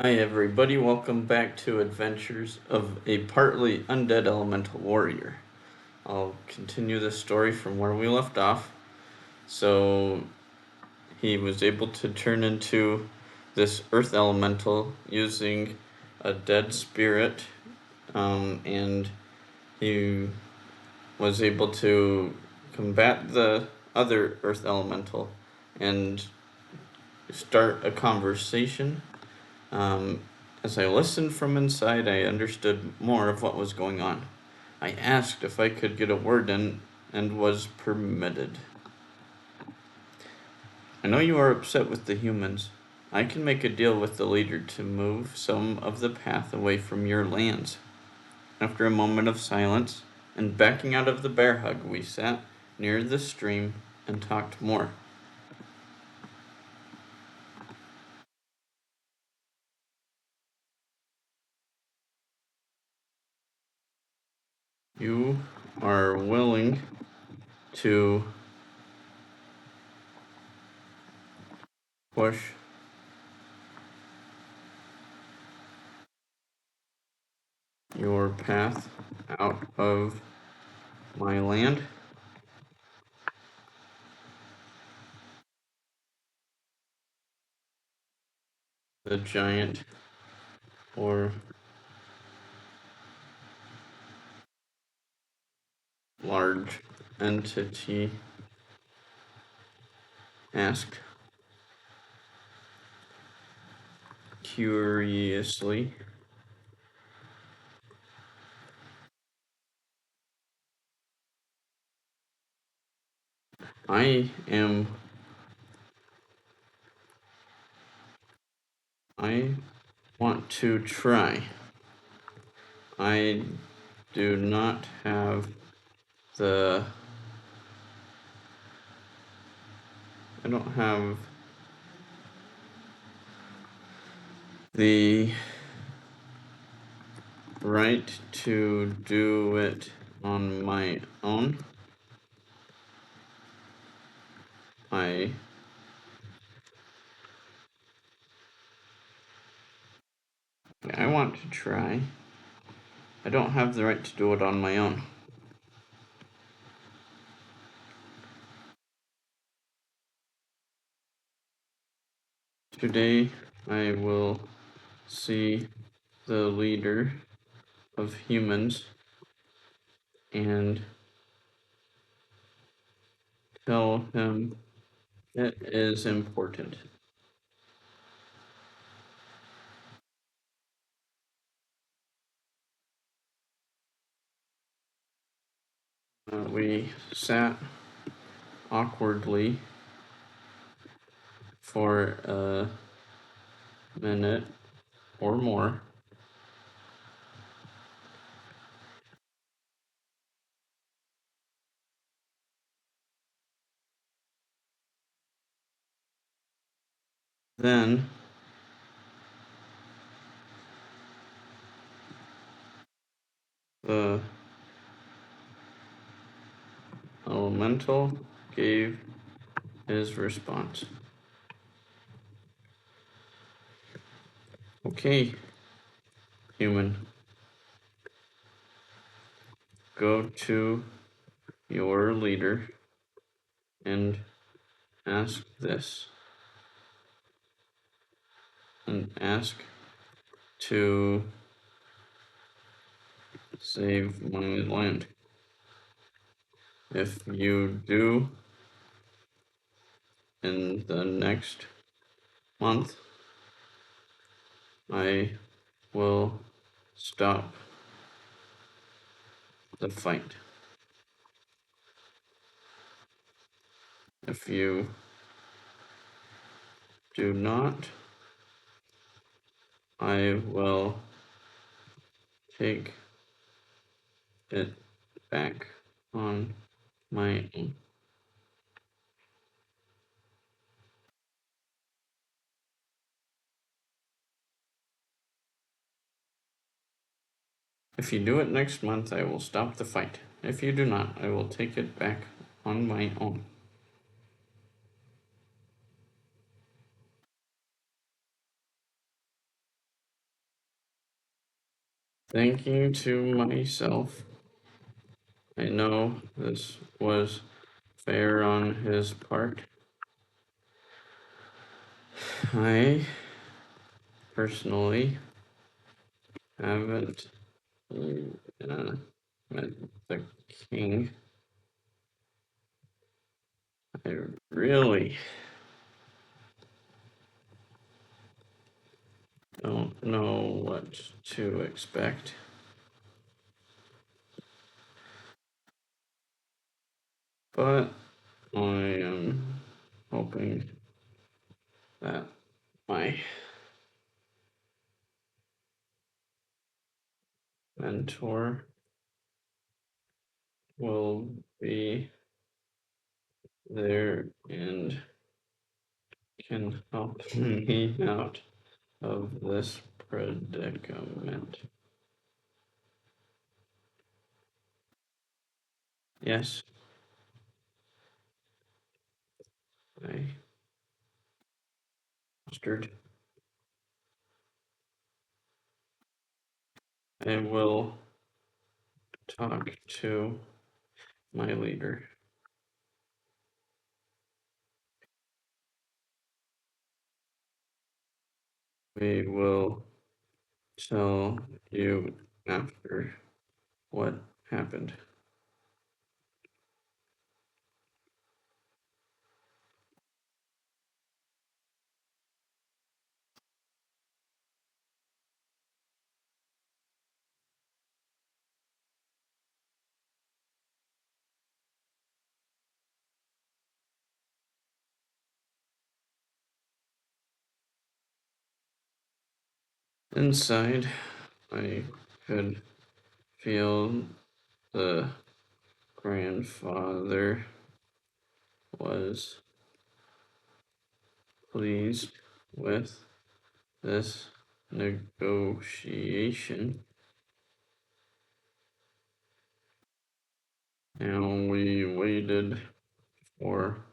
Hi everybody, welcome back to Adventures of a Partly Undead Elemental Warrior. I'll continue the story from where we left off. So he was able to turn into this earth elemental using a dead spirit, and he was able to combat the other earth elemental and start a conversation. As I listened from inside, I understood more of what was going on. I asked if I could get a word in and was permitted. I know you are upset with the humans. I can make a deal with the leader to move some of the path away from your lands. After a moment of silence and backing out of the bear hug, we sat near the stream and talked more. You are willing to push your path out of my land. The giant or large entity asked curiously. I am. I want to try. I do not have the. I don't have the right to do it on my own. I want to try. I don't have the right to do it on my own. Today I will see the leader of humans and tell him it is important. We sat awkwardly for a minute or more. Then the elemental gave his response. Okay, human. Go to your leader and ask this. And ask to save my land. If you do in the next month, I will stop the fight. If you do not, I will take it back on my own. If you do it next month, I will stop the fight. If you do not, I will take it back on my own. Thinking to myself, I know this was fair on his part. I personally haven't met the king. I really don't know what to expect. But I am hoping that my mentor will be there and can help me out of this predicament. Yes, I mustard. I will talk to my leader. We will tell you after what happened. Inside, I could feel the grandfather was pleased with this negotiation. Now we waited for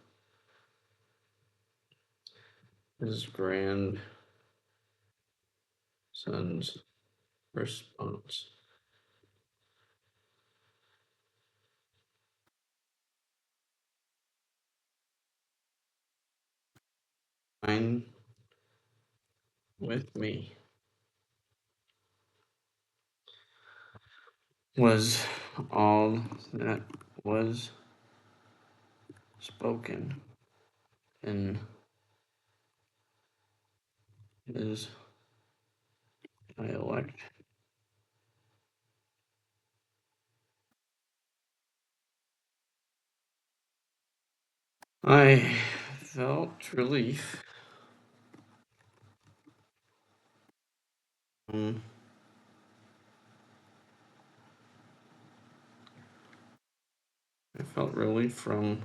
his grandson's response. Fine with me was all that was spoken in his dialect. I felt relief. Um, I felt relief from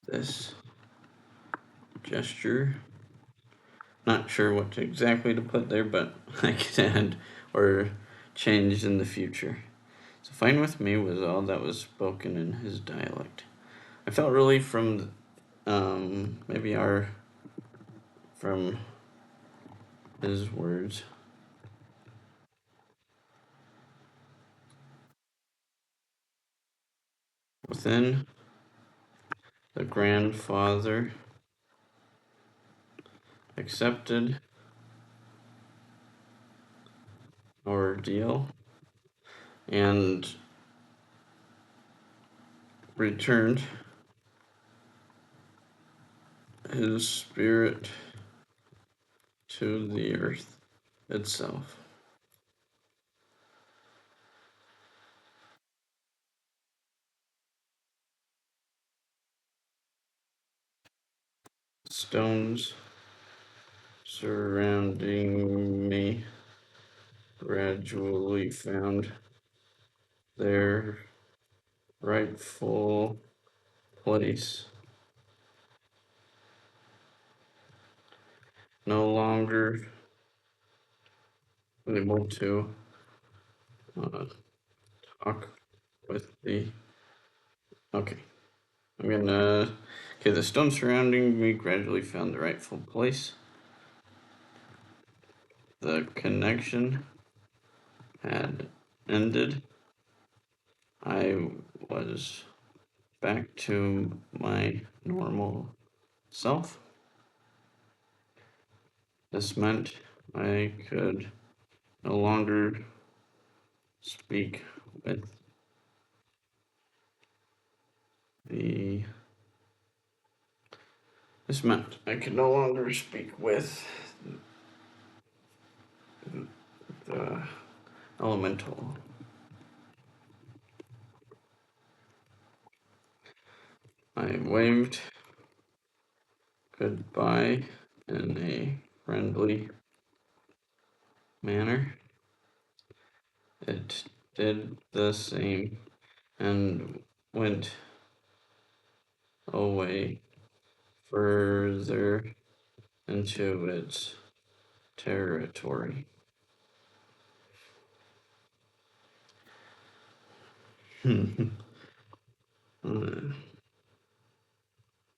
this gesture. Not sure what exactly to put there, but I could add or change in the future. So fine with me was all that was spoken in his dialect. I felt relief from maybe our from his words. Within the grandfather accepted our deal and returned his spirit to the earth itself. Stones surrounding me gradually found their rightful place. No longer able to uh, talk with the. Okay, I'm gonna Okay, the stone surrounding me gradually found the rightful place. The connection had ended. I was back to my normal self. This meant I could no longer speak with the. This meant I could no longer speak with the elemental. I waved goodbye in a friendly manner. It did the same and went away further into its territory.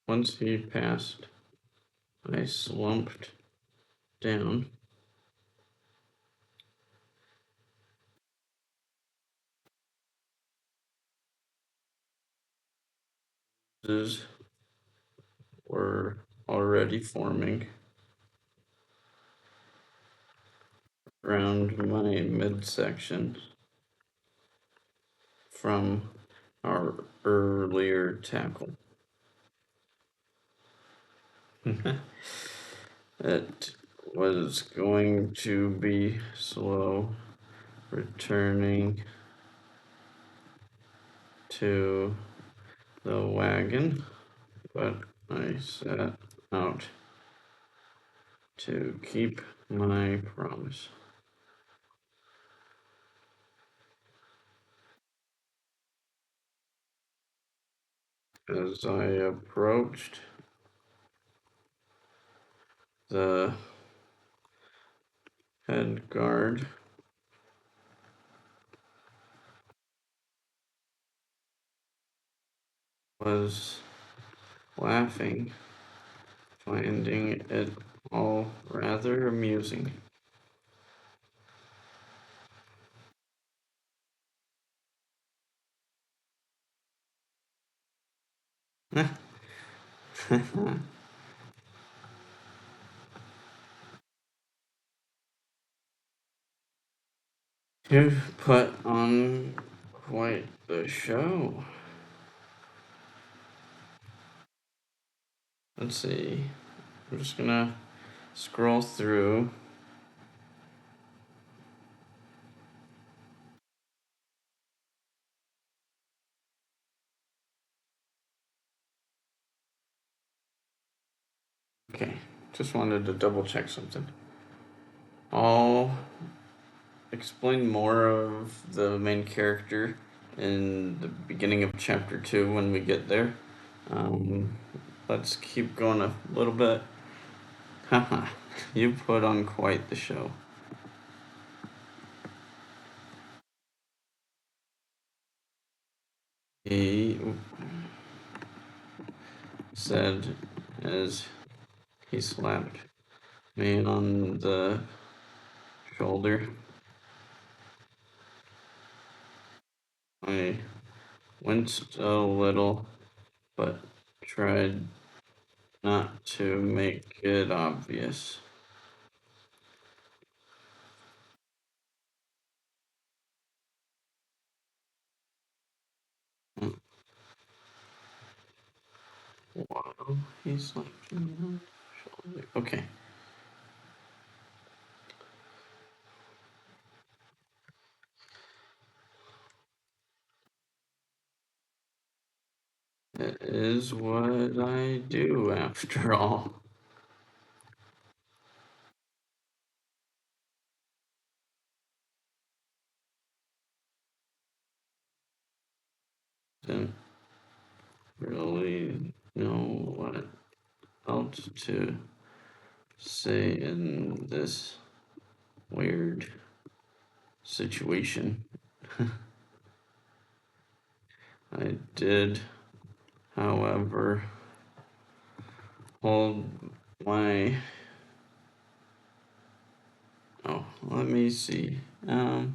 Once he passed, I slumped down. Bruises were already forming around my midsection from our earlier tackle. It was going to be slow returning to the wagon, but I set out to keep my promise. As I approached, the head guard was laughing, finding it all rather amusing. You put on quite the show. Let's see. I'm just gonna scroll through. Okay, just wanted to double check something. I'll explain more of the main character in the beginning of chapter 2 when we get there. Let's keep going a little bit. Haha, you put on quite the show. He said as he slapped me on the shoulder. I winced a little, but tried not to make it obvious. Wow, he slapped me on the shoulder. Okay. It is what I do after all. Didn't really know what else to say in this weird situation. I did, however, hold my. Oh, let me see. I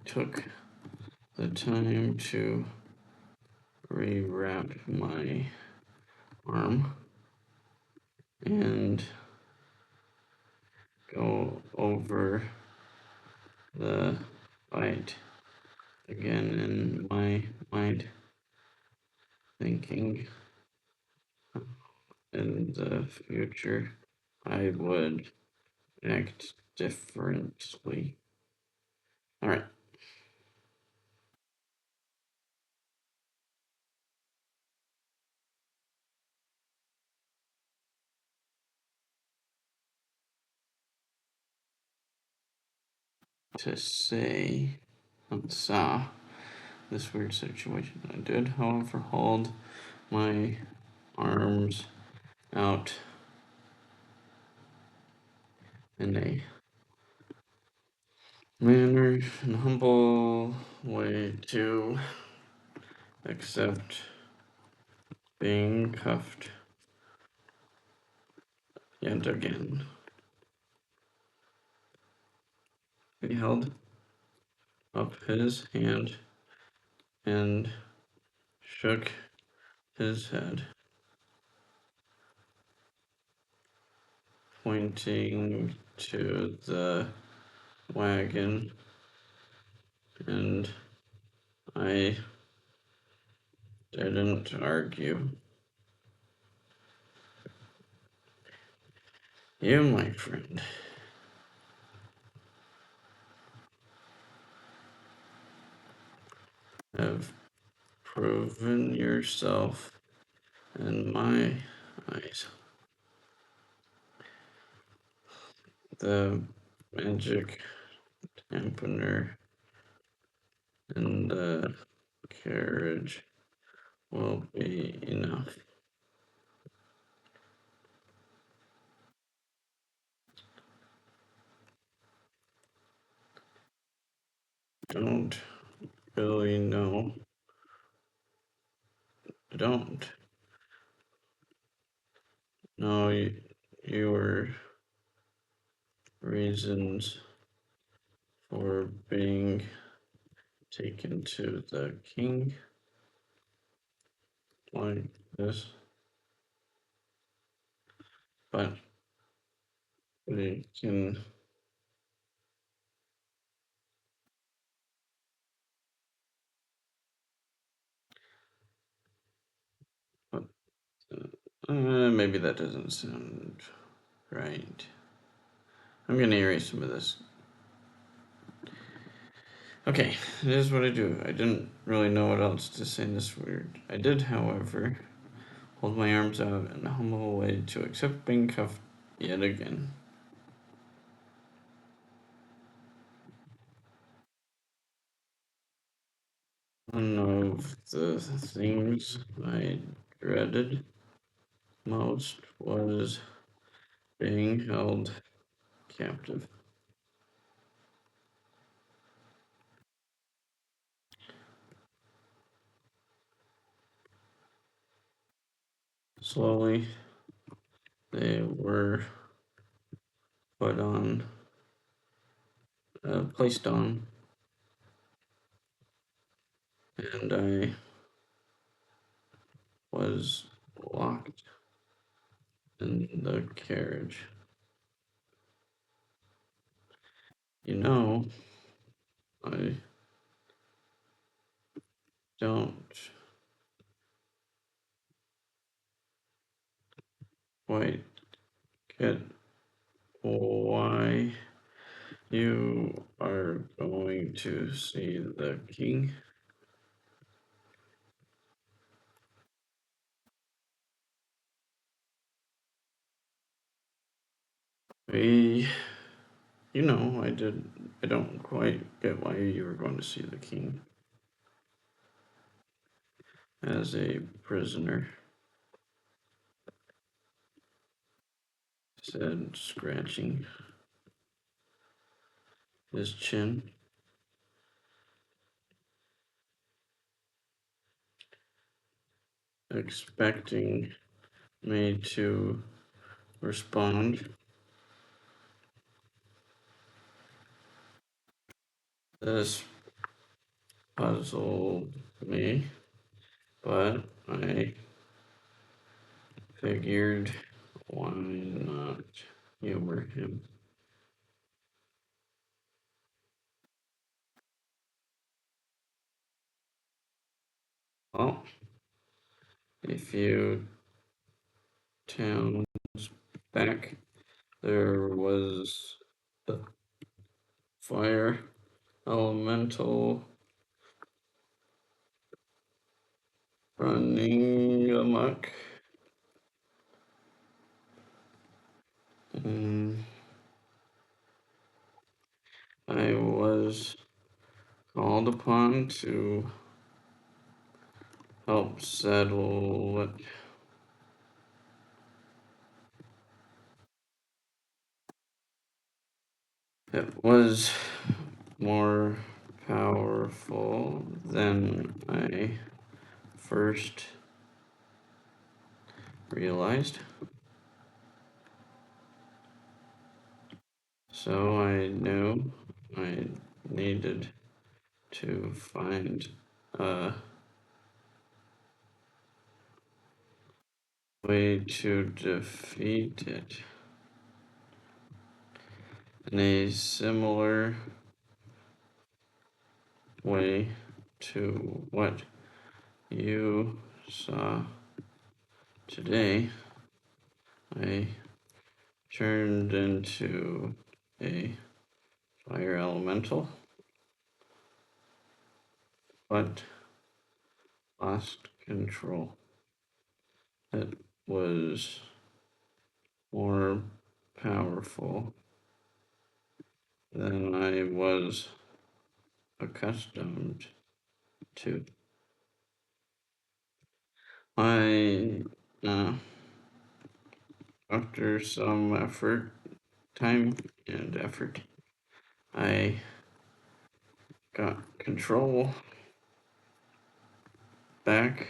took the time to rewrap my arm and go over the fight again in my mind, thinking in the future I would act differently. All right. To say, saw this weird situation. I did, however, hold my arms out in a manner and humble way to accept being cuffed yet again. He held up his hand and shook his head, pointing to the wagon, and I didn't argue. You, my friend, have proven yourself in my eyes. The magic dampener in the carriage will be enough. Don't really know. Don't know your reasons for being taken to the king like this, but we can. But, maybe that doesn't sound right. I'm gonna erase some of this. Okay, it is what I do. I didn't really know what else to say in this weird. I did, however, hold my arms out in a humble way to accept being cuffed yet again. One of the things I dreaded most was being held captive. Slowly, they were put on, placed on, and I was locked in the carriage. You know, I don't quite get why you are going to see the king. We, I don't quite get why you were going to see the king as a prisoner. said, scratching his chin. Expecting me to respond. This puzzled me, but I figured why not humor him. Well, a few towns back, there was a fire elemental running amok. And I was called upon to help settle it. It was more powerful than I first realized. So I knew I needed to find a way to defeat it in a similar way to what you saw today. I turned into a fire elemental, but lost control. It was more powerful than I was accustomed to. I, after some time and effort, I got control back.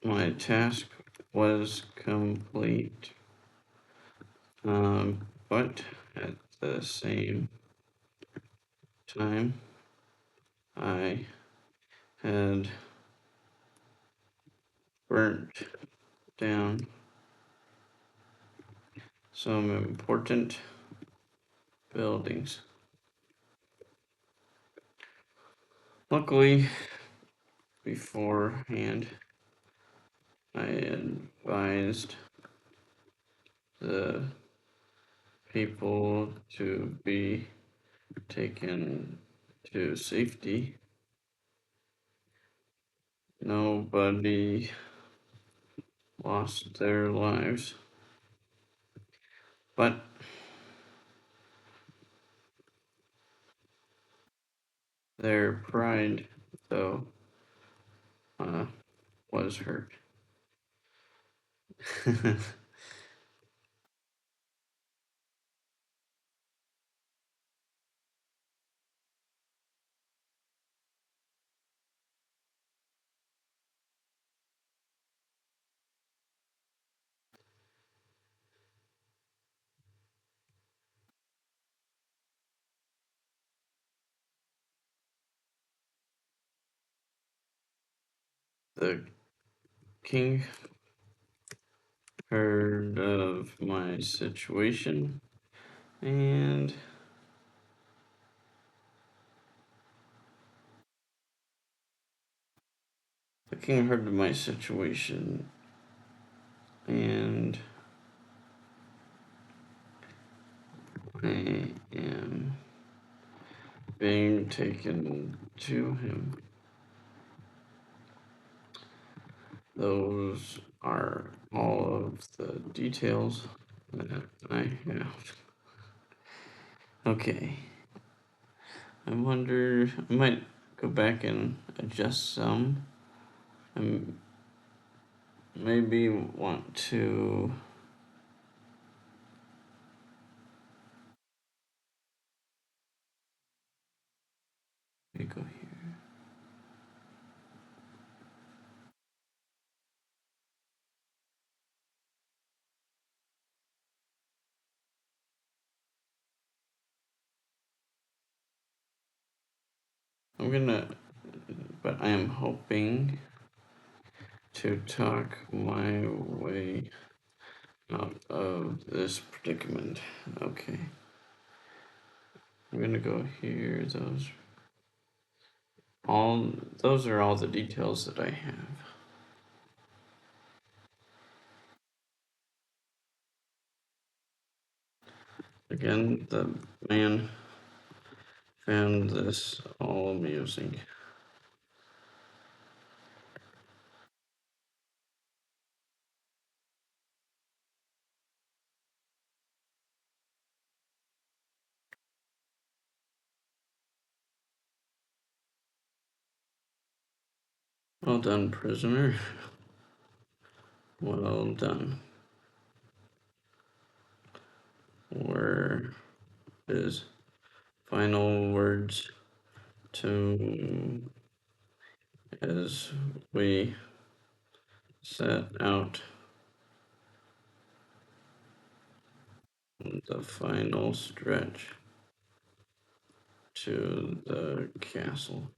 My task was complete, but at the same time, I had burnt down some important buildings. Luckily, beforehand, I advised the people to be taken to safety. Nobody lost their lives, but their pride, though, was hurt. The king heard of my situation, and the king heard of my situation, and I am being taken to him. Those are all of the details that I have. Okay. I wonder, I might go back and adjust some. And maybe want to go here. But I am hoping to talk my way out of this predicament. Okay. I'm gonna go here. Those are all the details that I have. Again, the man found this all amusing. Well done, prisoner. Well done. Were his final words to as we set out the final stretch to the castle.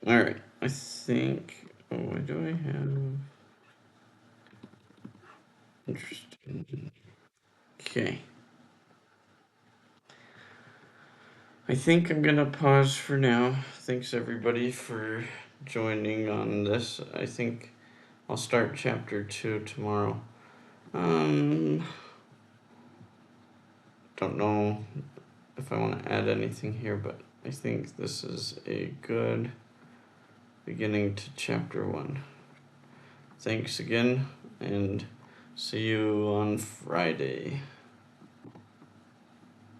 Alright, I think. Oh, what do I have? Interesting. Okay. I think I'm gonna pause for now. Thanks everybody for joining on this. I think I'll start chapter 2 tomorrow. Don't know if I want to add anything here, but I think this is a good beginning to chapter 1. Thanks again, and see you on Friday.